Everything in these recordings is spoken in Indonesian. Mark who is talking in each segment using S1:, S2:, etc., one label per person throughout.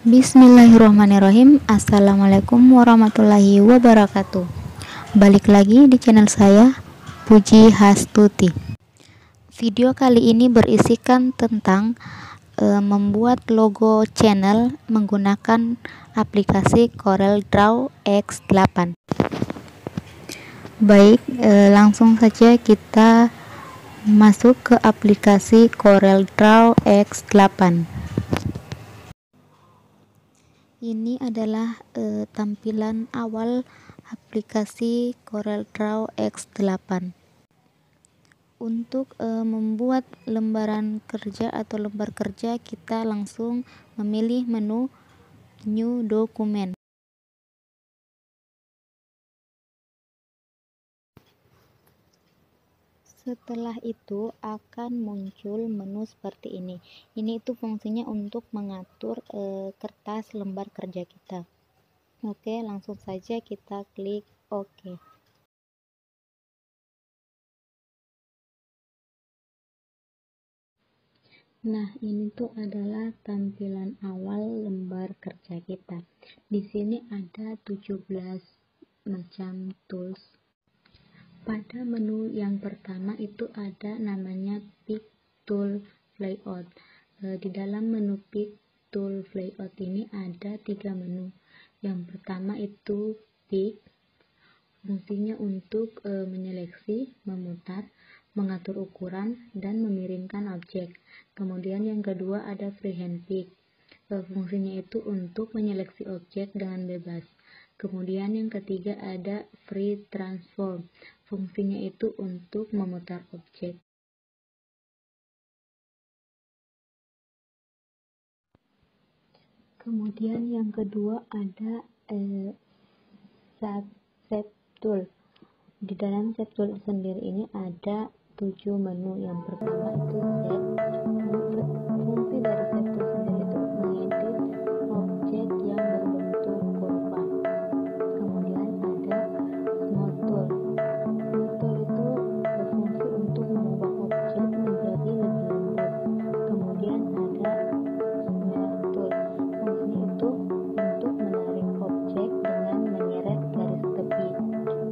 S1: Bismillahirrahmanirrahim. Assalamualaikum warahmatullahi wabarakatuh. Balik lagi di channel saya, Puji Hastuti. Video kali ini berisikan tentang membuat logo channel menggunakan aplikasi CorelDRAW X8. Baik, langsung saja kita masuk ke aplikasi CorelDRAW X8. Ini adalah tampilan awal aplikasi CorelDRAW X8. Untuk membuat lembaran kerja atau lembar kerja, kita langsung memilih menu New Document. Setelah itu akan muncul menu seperti ini. Ini itu fungsinya untuk mengatur kertas lembar kerja kita. Oke, langsung saja kita klik OK. Nah, ini tuh adalah tampilan awal lembar kerja kita. Di sini ada 17 macam tools. Pada menu yang pertama itu ada namanya Pick Tool Flyout. Di dalam menu Pick Tool Flyout ini ada 3 menu. Yang pertama itu Pick, fungsinya untuk menyeleksi, memutar, mengatur ukuran, dan memiringkan objek. Kemudian yang kedua ada Freehand Pick. Fungsinya itu untuk menyeleksi objek dengan bebas. Kemudian yang ketiga ada Free Transform. Fungsinya itu untuk memutar objek. Kemudian yang kedua ada Shape Tool. Di dalam Shape Tool sendiri ini ada 7 menu. Yang pertama itu Shape. Fungsi dari Shape Tool sendiri itu mengedit objek yang berbentuk kurva. Kemudian ada Smooth Tool. Smooth Tool itu berfungsi untuk mengubah objek menjadi lebih lembut. Kemudian ada Snare Tool. Fungsinya itu untuk menarik objek dengan menyeret garis tepi.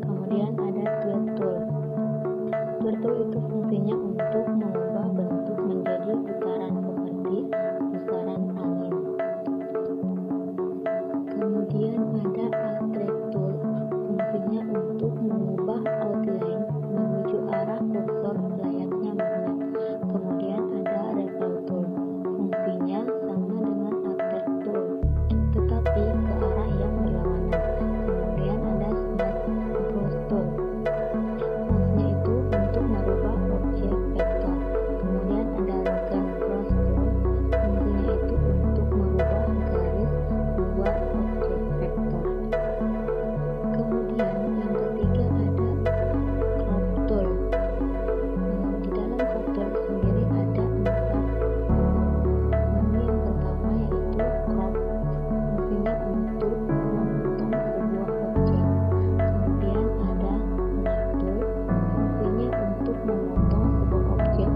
S1: Kemudian ada Twirl Tool. Twirl Tool itu fungsinya untuk mengubah bentuk menjadi putaran seperti pusaran angin. Kemudian ada Artwork Tool. Fungsinya untuk mengubah outline menuju arah kursor layaknya magnet. Kemudian ada Reveal Tool. Fungsinya sama dengan Artwork Tool, tetapi ke arah yang berlawanan. Kemudian ada Smart Brush Tool. Fungsinya itu untuk merubah objek vektor. Kemudian ada Rock and Cross Tool. Fungsinya itu untuk merubah garis luar objek vektor. Kemudian yang ketiga ada Crop Tool. Di dalam Crop Tool sendiri ada 4 menu. Yang pertama yaitu Crop. Fungsinya untuk memotong sebuah objek. Kemudian ada Knife Tool. Fungsinya untuk memotong sebuah objek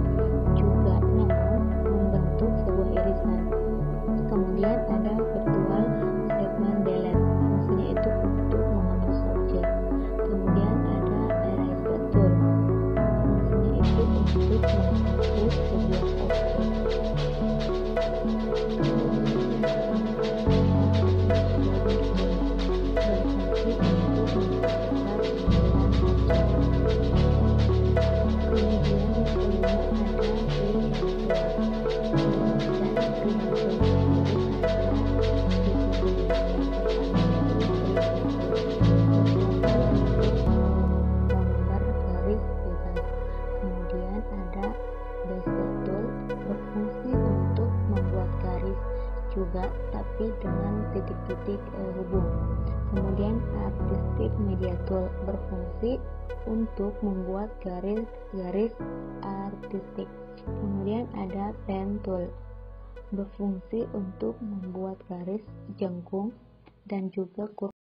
S1: juga, namun membentuk sebuah irisan. Kemudian ada Virtual Segment Delete. Fungsinya itu untuk menghapus objek. Kemudian ada Eraser Tool. Fungsinya itu untuk menghapus sebuah objek. Kemudian ada Bezier Tool, berfungsi untuk membuat garis juga, tapi dengan titik-titik hubung. Kemudian Artistic Media Tool berfungsi untuk membuat garis-garis artistik. Kemudian ada Pen Tool, berfungsi untuk membuat garis jengkung dan juga kurva.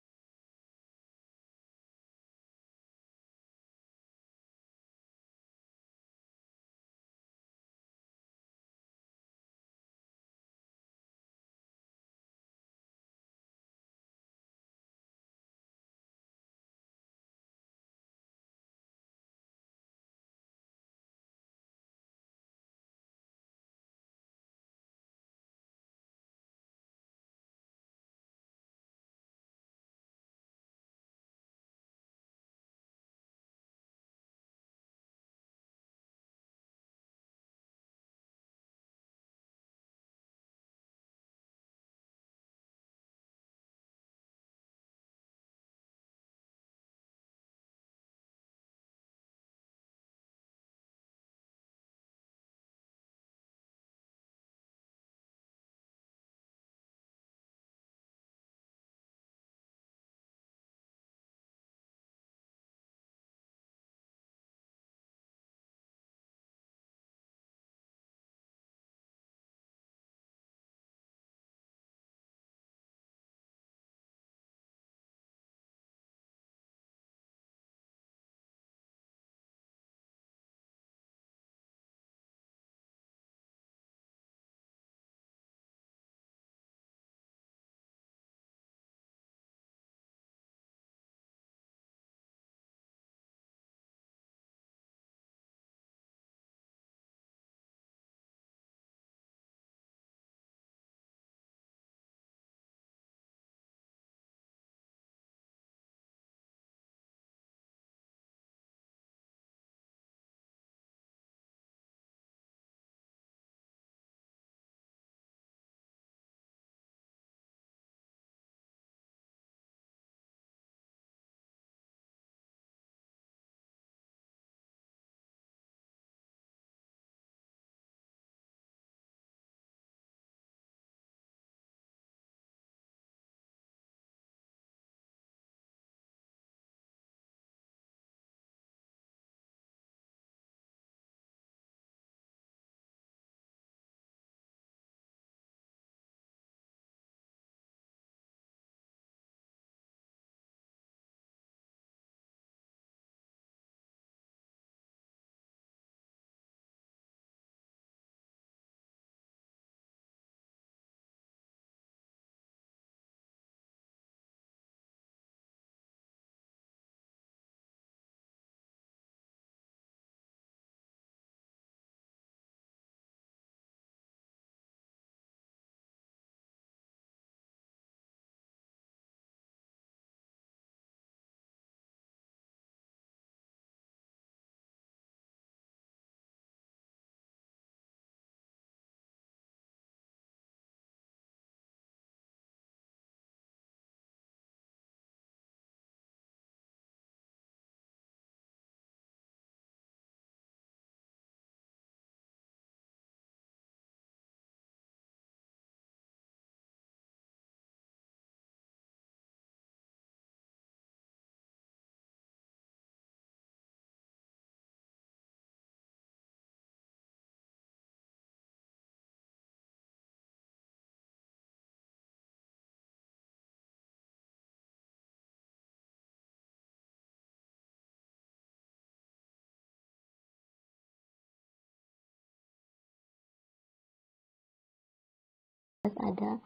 S1: ada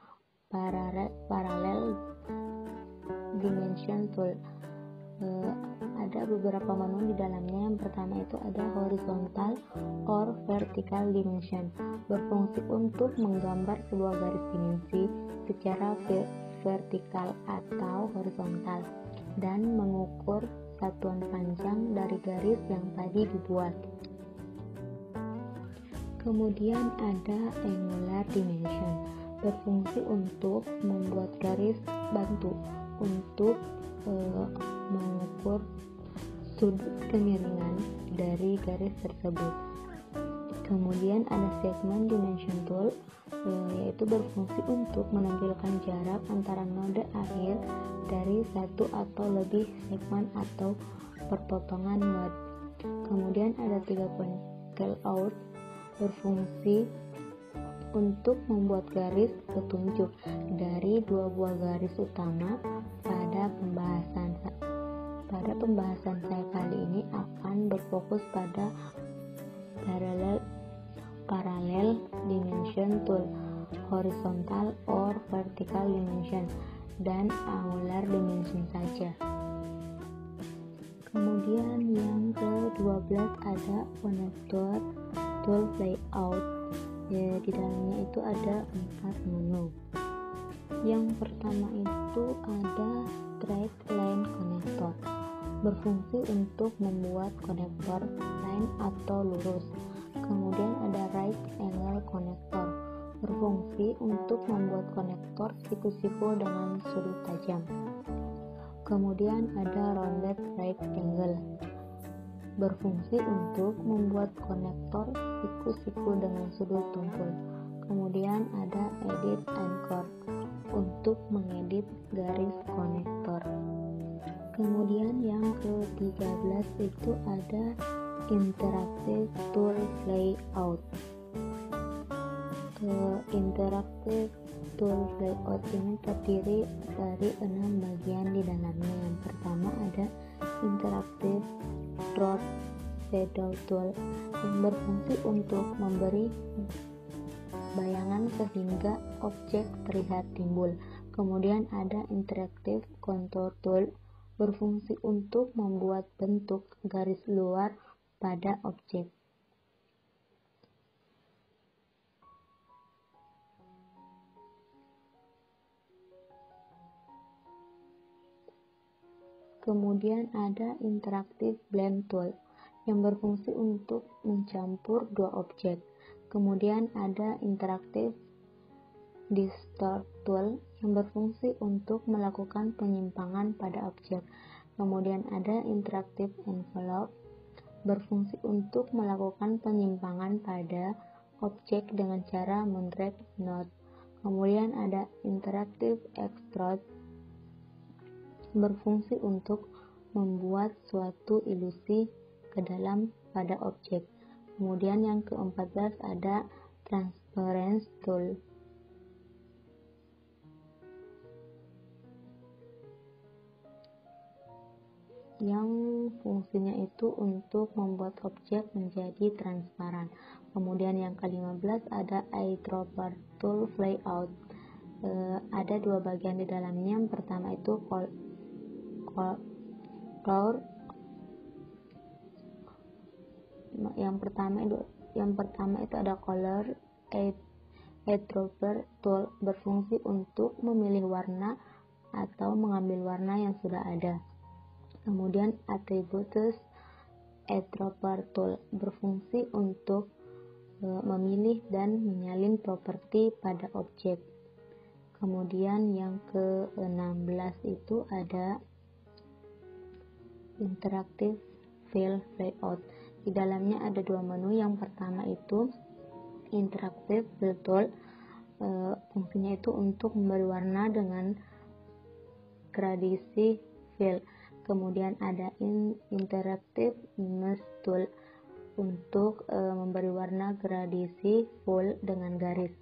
S1: parallel dimension tool. Ada beberapa menu di dalamnya. Yang pertama itu ada horizontal or vertical dimension, berfungsi untuk menggambar sebuah garis dimensi secara vertikal atau horizontal dan mengukur satuan panjang dari garis yang tadi dibuat. Kemudian ada angular dimension, berfungsi untuk membuat garis bantu untuk mengukur sudut kemiringan dari garis tersebut. Kemudian ada segment dimension tool, yaitu berfungsi untuk menentukan jarak antara node akhir dari satu atau lebih segmen atau perpotongan node. Kemudian ada 3 point callout, berfungsi untuk membuat garis petunjuk dari 2 buah garis utama. Pada pembahasan saya kali ini akan berfokus pada parallel dimension tool, horizontal or vertical dimension, dan angular dimension saja. Kemudian yang ke-12 ada connector tool layout. Di dalamnya itu ada 4 menu. Yang pertama itu ada straight line connector, berfungsi untuk membuat konektor line atau lurus. Kemudian ada right angle connector, berfungsi untuk membuat konektor siku-siku dengan sudut tajam. Kemudian ada rounded right angle, berfungsi untuk membuat konektor siku-siku dengan sudut tumpul. Kemudian ada edit anchor, untuk mengedit garis konektor. Kemudian yang ke-13 itu ada interactive tool layout. Interactive tool layout ini terdiri dari 6 bagian di dalamnya. Yang pertama ada interactive drop shadow tool, yang berfungsi untuk memberi bayangan sehingga objek terlihat timbul. Kemudian ada interactive contour tool, berfungsi untuk membuat bentuk garis luar pada objek. Kemudian ada interactive blend tool, yang berfungsi untuk mencampur 2 objek. Kemudian ada interactive distort tool, yang berfungsi untuk melakukan penyimpangan pada objek. Kemudian ada interactive envelope, berfungsi untuk melakukan penyimpangan pada objek dengan cara mendrag node. Kemudian ada interactive extrude, berfungsi untuk membuat suatu ilusi ke dalam pada objek. Kemudian yang ke-14 ada transparency tool, yang fungsinya itu untuk membuat objek menjadi transparan. Kemudian yang ke-15 ada eyedropper tool layout. Ada 2 bagian di dalamnya. Yang pertama itu yang pertama itu ada color eyedropper tool, berfungsi untuk memilih warna atau mengambil warna yang sudah ada. Kemudian attributes eyedropper tool, berfungsi untuk memilih dan menyalin properti pada objek. Kemudian yang ke-16 itu ada interactive fill layout. Di dalamnya ada 2 menu. Yang pertama itu interactive fill tool, fungsinya itu untuk memberi warna dengan gradasi fill. Kemudian ada interactive image tool, untuk memberi warna gradasi full dengan garis.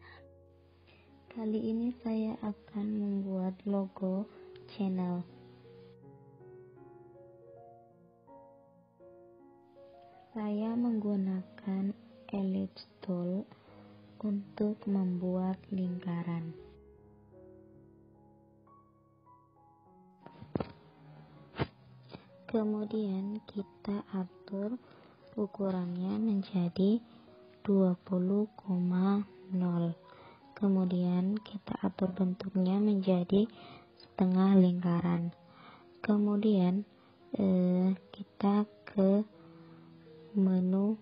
S1: Kali ini saya akan membuat logo channel. Saya menggunakan ellipse tool untuk membuat lingkaran. Kemudian kita atur ukurannya menjadi 20,0. Kemudian kita atur bentuknya menjadi setengah lingkaran. Kemudian kita ke menu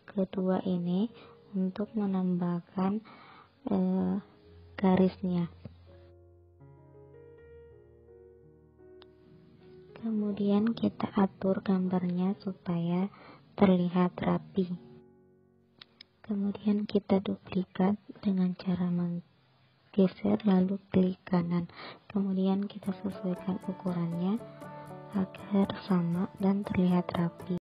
S1: kedua ini untuk menambahkan garisnya. Kemudian kita atur gambarnya supaya terlihat rapi. Kemudian kita duplikat dengan cara menggeser lalu klik kanan. Kemudian kita sesuaikan ukurannya agar sama dan terlihat rapi.